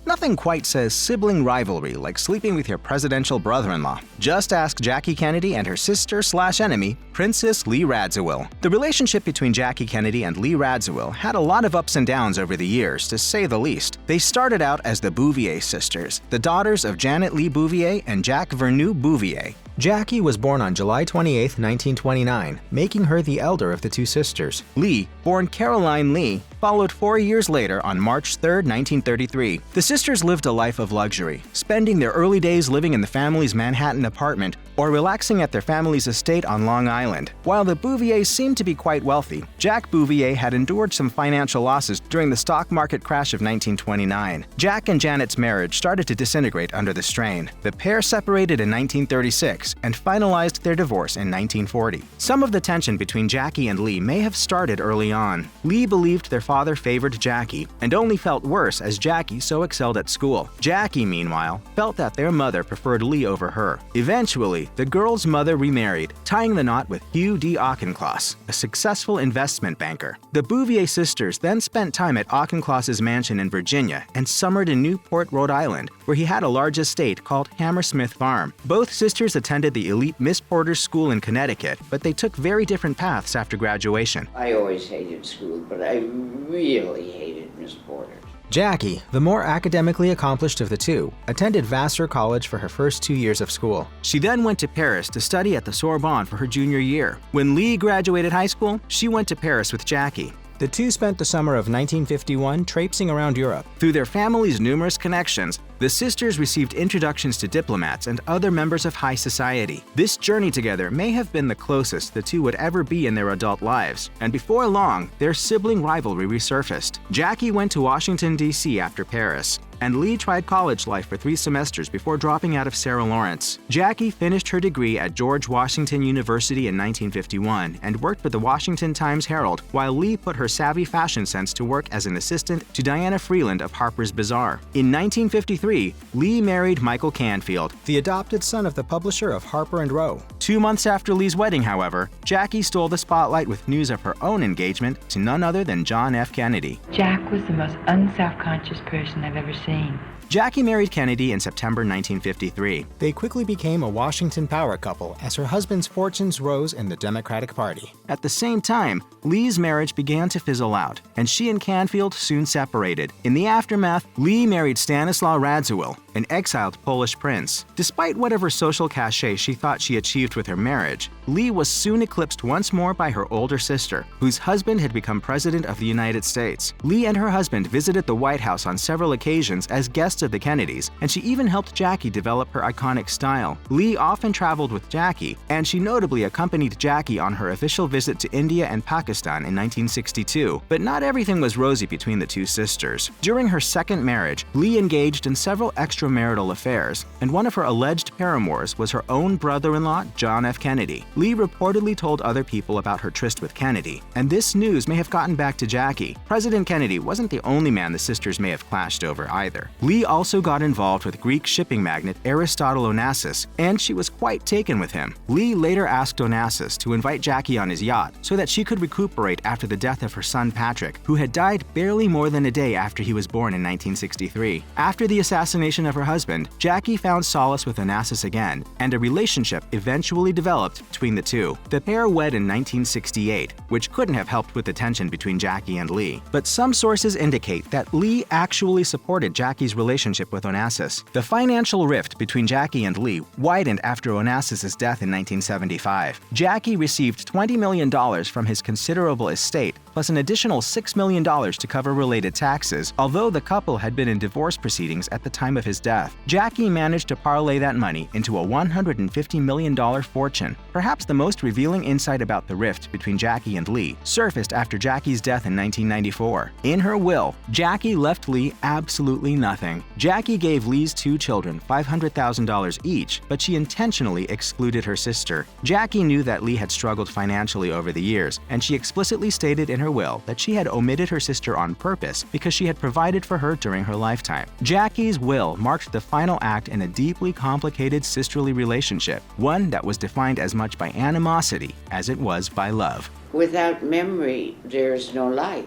Nothing quite says sibling rivalry like sleeping with your presidential brother-in-law. Just ask Jackie Kennedy and her sister/enemy, Princess Lee Radziwill. The relationship between Jackie Kennedy and Lee Radziwill had a lot of ups and downs over the years, to say the least. They started out as the Bouvier sisters, the daughters of Janet Lee Bouvier and Jacques Vernou Bouvier. Jackie was born on July 28, 1929, making her the elder of the two sisters. Lee, born Caroline Lee, followed 4 years later on March 3, 1933. The sisters lived a life of luxury, spending their early days living in the family's Manhattan apartment or relaxing at their family's estate on Long Island. While the Bouviers seemed to be quite wealthy, Jacques Bouvier had endured some financial losses during the stock market crash of 1929. Jack and Janet's marriage started to disintegrate under the strain. The pair separated in 1936 and finalized their divorce in 1940. Some of the tension between Jackie and Lee may have started early on. Lee believed their father favored Jackie and only felt worse as Jackie so excelled at school. Jackie, meanwhile, felt that their mother preferred Lee over her. Eventually, the girl's mother remarried, tying the knot with Hugh D. Auchincloss, a successful investment banker. The Bouvier sisters then spent time at Auchincloss's mansion in Virginia and summered in Newport, Rhode Island, where he had a large estate called Hammersmith Farm. Both sisters attended the elite Miss Porter's School in Connecticut, but they took very different paths after graduation. I always hated school, but I really hated Miss Porter's. Jackie, the more academically accomplished of the two, attended Vassar College for her first 2 years of school. She then went to Paris to study at the Sorbonne for her junior year. When Lee graduated high school, she went to Paris with Jackie. The two spent the summer of 1951 traipsing around Europe. Through their family's numerous connections, the sisters received introductions to diplomats and other members of high society. This journey together may have been the closest the two would ever be in their adult lives, and before long, their sibling rivalry resurfaced. Jackie went to Washington, D.C. after Paris, and Lee tried college life for 3 semesters before dropping out of Sarah Lawrence. Jackie finished her degree at George Washington University in 1951 and worked for the Washington Times-Herald, while Lee put her savvy fashion sense to work as an assistant to Diana Freeland of Harper's Bazaar. In 1953, Lee married Michael Canfield, the adopted son of the publisher of Harper & Row. 2 months after Lee's wedding, however, Jackie stole the spotlight with news of her own engagement to none other than John F. Kennedy. Jack was the most unself-conscious person I've ever seen. Jackie married Kennedy in September 1953. They quickly became a Washington power couple as her husband's fortunes rose in the Democratic Party. At the same time, Lee's marriage began to fizzle out, and she and Canfield soon separated. In the aftermath, Lee married Stanislaw Radziwill, an exiled Polish prince. Despite whatever social cachet she thought she achieved with her marriage, Lee was soon eclipsed once more by her older sister, whose husband had become president of the United States. Lee and her husband visited the White House on several occasions as guests of the Kennedys, and she even helped Jackie develop her iconic style. Lee often traveled with Jackie, and she notably accompanied Jackie on her official visit to India and Pakistan in 1962. But not everything was rosy between the two sisters. During her second marriage, Lee engaged in several extramarital affairs, and one of her alleged paramours was her own brother-in-law, John F. Kennedy. Lee reportedly told other people about her tryst with Kennedy, and this news may have gotten back to Jackie. President Kennedy wasn't the only man the sisters may have clashed over either. Lee also got involved with Greek shipping magnate Aristotle Onassis, and she was quite taken with him. Lee later asked Onassis to invite Jackie on his yacht so that she could recuperate after the death of her son Patrick, who had died barely more than a day after he was born in 1963. After the assassination of her husband, Jackie found solace with Onassis again, and a relationship eventually developed between the two. The pair wed in 1968, which couldn't have helped with the tension between Jackie and Lee. But some sources indicate that Lee actually supported Jackie's relationship with Onassis. The financial rift between Jackie and Lee widened after Onassis' death in 1975. Jackie received $20 million from his considerable estate, plus an additional $6 million to cover related taxes, although the couple had been in divorce proceedings at the time of his death. Jackie managed to parlay that money into a $150 million fortune. Perhaps the most revealing insight about the rift between Jackie and Lee surfaced after Jackie's death in 1994. In her will, Jackie left Lee absolutely nothing. Jackie gave Lee's 2 children $500,000 each, but she intentionally excluded her sister. Jackie knew that Lee had struggled financially over the years, and she explicitly stated in her will that she had omitted her sister on purpose because she had provided for her during her lifetime. Jackie's will marked the final act in a deeply complicated sisterly relationship, one that was defined as much by animosity as it was by love. Without memory, there's no life.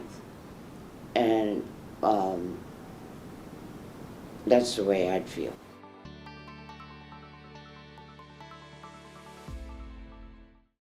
And That's the way I'd feel.